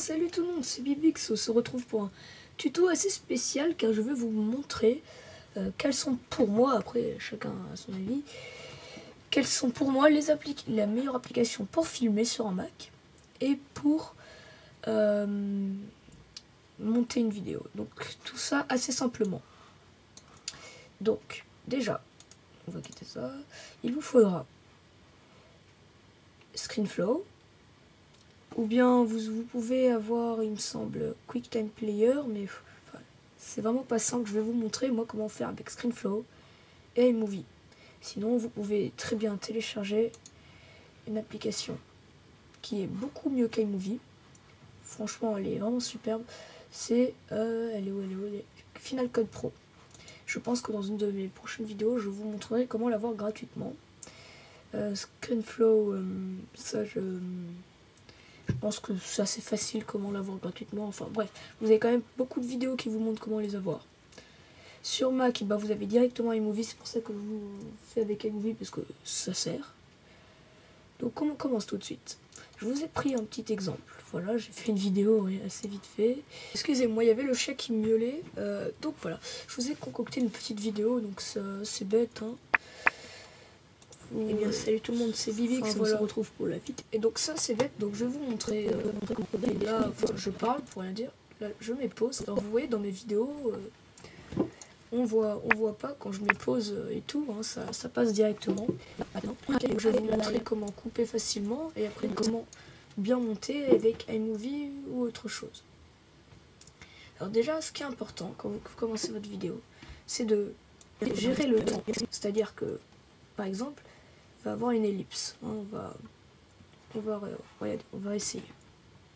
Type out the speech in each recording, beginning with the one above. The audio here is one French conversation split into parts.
Salut tout le monde, c'est Bibix. On se retrouve pour un tuto assez spécial car je vais vous montrer quelles sont pour moi, après chacun a son avis, quelles sont pour moi la meilleure application pour filmer sur un Mac et pour monter une vidéo. Donc tout ça assez simplement. Donc déjà, on va quitter ça. Il vous faudra ScreenFlow. Ou bien vous pouvez avoir, il me semble, QuickTime Player, mais enfin, c'est vraiment pas simple. Je vais vous montrer moi comment faire avec ScreenFlow et iMovie. Sinon, vous pouvez très bien télécharger une application qui est beaucoup mieux qu'iMovie. Franchement, elle est vraiment superbe. C'est elle est où Final Cut Pro. Je pense que dans une de mes prochaines vidéos, je vous montrerai comment l'avoir gratuitement. ScreenFlow, ça je pense que c'est assez facile comment l'avoir gratuitement. Enfin bref, vous avez quand même beaucoup de vidéos qui vous montrent comment les avoir. Sur Mac, bah, vous avez directement iMovie, c'est pour ça que je vous fais avec iMovie parce que ça sert. Donc on commence tout de suite. Je vous ai pris un petit exemple. Voilà, j'ai fait une vidéo assez vite fait. Excusez-moi, il y avait le chat qui miaulait. Donc voilà, je vous ai concocté une petite vidéo, donc c'est bête, hein. Eh bien salut tout le monde, c'est Bibix, on se retrouve pour la vidéo. Et donc ça c'est bête, donc je vais vous montrer là, je parle pour rien dire, là je mets pause. Alors vous voyez dans mes vidéos, on voit pas quand je mets pause et tout, hein, ça passe directement. Maintenant, je vais vous montrer comment couper facilement et après comment bien monter avec iMovie ou autre chose. Alors déjà, ce qui est important quand vous commencez votre vidéo, c'est de gérer le temps. C'est-à-dire que, par exemple, va avoir une ellipse, hein, on va essayer.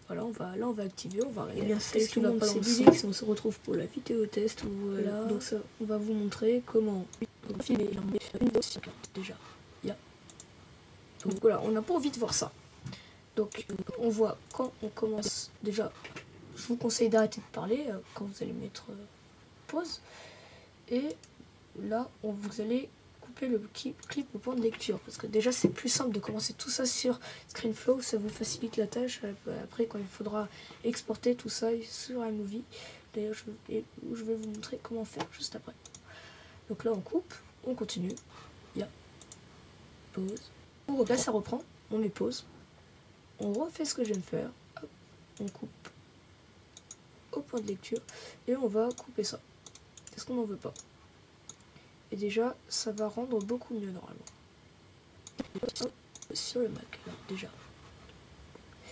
Voilà, on va activer, on va regarder. Eh bien, c'est tout le monde, c'est Bibix, on se retrouve pour la vidéo test où voilà, donc ça, on va vous montrer comment filmer une voiture déjà. Donc voilà, on n'a pas envie de voir ça. Donc on voit quand on commence déjà. Je vous conseille d'arrêter de parler quand vous allez mettre pause. Et là, vous allez le clip au point de lecture parce que déjà c'est plus simple de commencer tout ça sur ScreenFlow, ça vous facilite la tâche après quand il faudra exporter tout ça sur iMovie. D'ailleurs je vais vous montrer comment faire juste après. Donc là on coupe, on continue, pause, là ça reprend, on met pause, on refait ce que je viens de faire, hop, on coupe au point de lecture et on va couper ça parce qu'on n'en veut pas. Et déjà, ça va rendre beaucoup mieux normalement. Hop, sur le Mac, alors, déjà.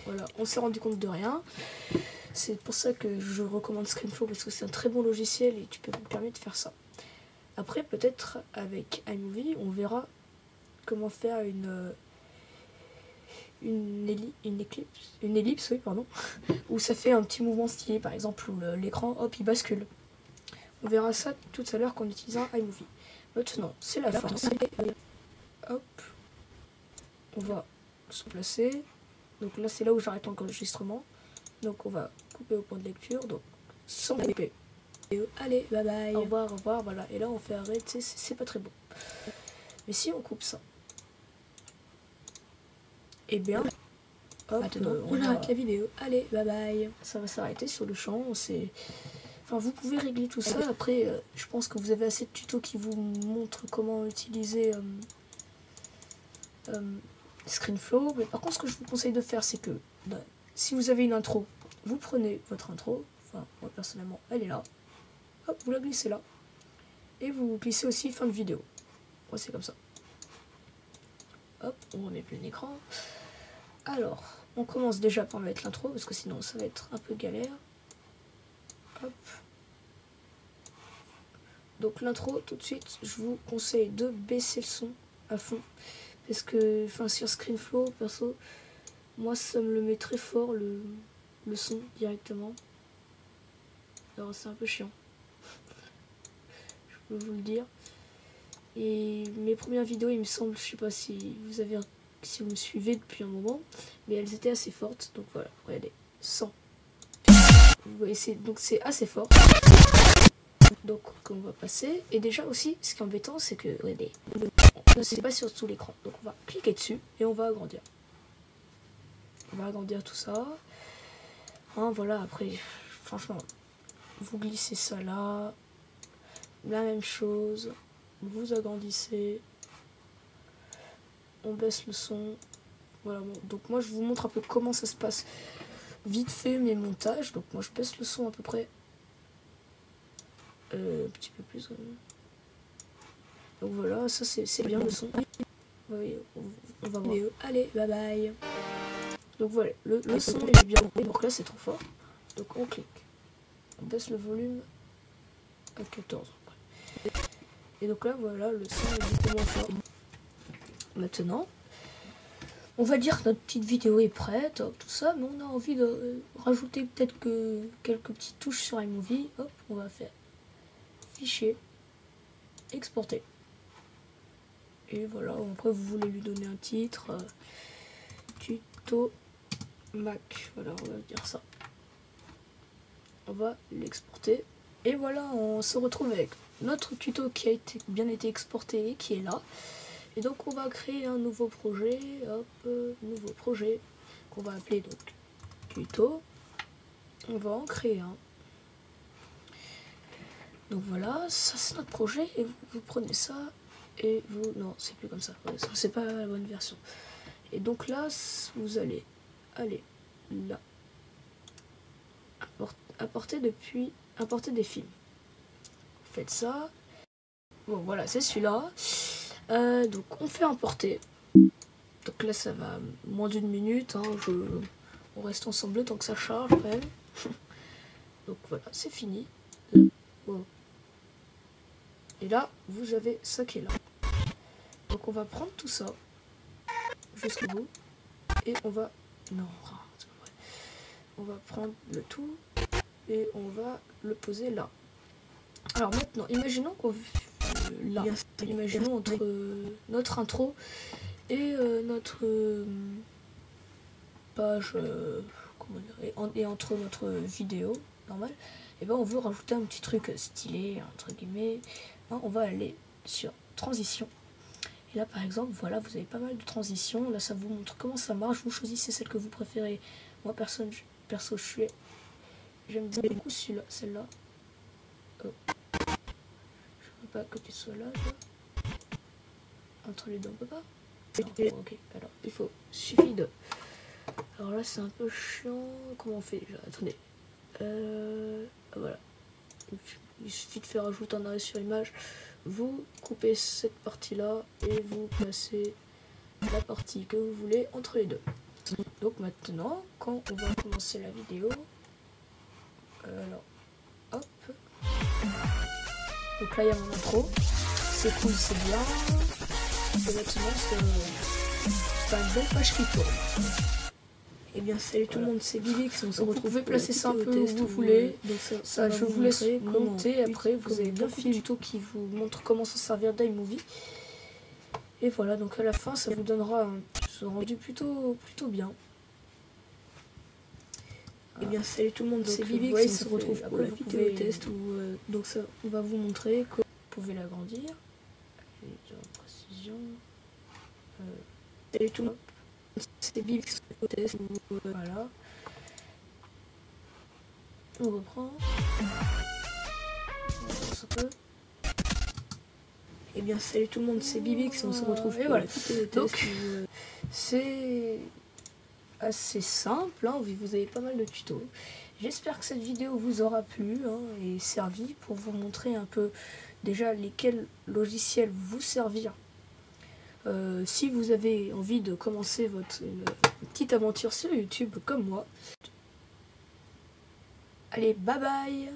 Voilà, on s'est rendu compte de rien. C'est pour ça que je recommande ScreenFlow parce que c'est un très bon logiciel et tu peux vous permettre de faire ça. Après, peut-être avec iMovie, on verra comment faire une ellipse, oui, pardon, où ça fait un petit mouvement stylé, par exemple, où l'écran, hop, il bascule. On verra ça tout à l'heure qu'en utilisant iMovie. Maintenant, c'est la fin. Hop. On va se placer. Donc là, c'est là où j'arrête l'enregistrement. Donc on va couper au point de lecture. Donc, sans couper. Allez, bye bye. Au revoir, voilà. Et là, on fait arrêter. C'est pas très beau. Mais si on coupe ça, eh bien, hop, on arrête la vidéo. Allez, bye bye. Ça va s'arrêter sur le champ. Enfin, vous pouvez régler tout ça. Après, je pense que vous avez assez de tutos qui vous montrent comment utiliser ScreenFlow. Mais par contre, ce que je vous conseille de faire, c'est que si vous avez une intro, vous prenez votre intro. Enfin, moi personnellement, elle est là. Hop, vous la glissez là. Et vous glissez aussi fin de vidéo. Moi, c'est comme ça. Hop, on remet plein écran. Alors, on commence déjà par mettre l'intro, parce que sinon, ça va être un peu galère. Hop. Donc l'intro, tout de suite, je vous conseille de baisser le son à fond. Parce que, enfin, sur ScreenFlow, perso, moi, ça me le met très fort, le son, directement. Alors, c'est un peu chiant. Je peux vous le dire. Et mes premières vidéos, il me semble, je sais pas si vous me suivez depuis un moment, mais elles étaient assez fortes. Donc voilà, regardez, 100. Vous voyez, donc c'est assez fort. Donc on va passer. Et déjà aussi, ce qui est embêtant, c'est que regardez, c'est pas sur tout l'écran. Donc on va cliquer dessus et on va agrandir. On va agrandir tout ça. Hein, voilà, après, franchement, vous glissez ça là, la même chose, vous agrandissez, on baisse le son. Voilà, bon, donc moi je vous montre un peu comment ça se passe vite fait mes montages. Donc moi je baisse le son à peu près un petit peu plus. Donc voilà, ça c'est bien le son. Oui, on va voir. Allez, bye bye. Donc voilà, le son il est bien. Donc là c'est trop fort. Donc on clique. On baisse le volume à 14. Et donc là voilà, le son est beaucoup moins fort. Maintenant, on va dire que notre petite vidéo est prête, hop, tout ça, mais on a envie de rajouter peut-être que quelques petites touches sur iMovie. Hop, on va faire fichier, exporter. Et voilà, après vous voulez lui donner un titre, tuto Mac, voilà, on va dire ça. On va l'exporter. Et voilà, on se retrouve avec notre tuto qui a bien été exporté et qui est là. Et donc on va créer un nouveau projet, hop, nouveau projet, qu'on va appeler donc tuto. On va en créer un. Donc voilà, ça c'est notre projet, et vous prenez ça, et vous... Non, c'est plus comme ça, ouais, ça c'est pas la bonne version. Et donc là, vous allez aller là, importer des films. Vous faites ça. Bon voilà, c'est celui-là. Donc on fait importer. Donc là ça va moins d'une minute, hein, on reste ensemble tant que ça charge quand même. Donc voilà, c'est fini. Wow. Et là, vous avez ça qui est là. Donc on va prendre tout ça jusqu'au bout. Et on va... Non, c'est pas vrai. On va prendre le tout et on va le poser là. Alors maintenant, imaginons qu'on... là, imaginons entre notre intro et notre page... comment dire, et entre notre vidéo normale, et ben on veut rajouter un petit truc stylé, entre guillemets. Hein, on va aller sur transition. Et là par exemple, voilà, vous avez pas mal de transitions. Là ça vous montre comment ça marche. Vous choisissez celle que vous préférez. Moi perso j'aime beaucoup celle-là. Oh. Je veux pas que tu sois là, toi. Entre les deux, on peut pas. Non, ok, alors suffit de... Alors là c'est un peu chiant. Comment on fait déjà? Attendez. Voilà. Il suffit de faire ajouter un arrêt sur image. Vous coupez cette partie là et vous placez la partie que vous voulez entre les deux. Donc maintenant, quand on va commencer la vidéo, alors hop. Donc là il y a mon intro. C'est cool, c'est bien. Et maintenant c'est une belle page qui tourne. Et bien salut tout le monde, c'est Bibix, on se retrouve. Vous pouvez placer ça un peu où vous voulez. Donc ça je vous laisse monter. Après vous avez bien fait tuto qui vous montre comment s'en servir d'iMovie. Et voilà, donc à la fin ça vous donnera un rendu plutôt bien. Et bien salut tout le monde, c'est Bibix, on se retrouve pour la vidéo test où donc ça on va vous montrer que vous pouvez l'agrandir. Précision. Salut tout le monde. C'est Bibix au test, voilà. On reprend. Un peu. Et bien salut tout le monde, c'est Bibix, on se retrouve. Et voilà. Donc c'est assez simple, hein, vous avez pas mal de tutos. J'espère que cette vidéo vous aura plu, hein, et servi pour vous montrer un peu déjà lesquels logiciels vous servir. Si vous avez envie de commencer une petite aventure sur YouTube comme moi. Allez, bye bye.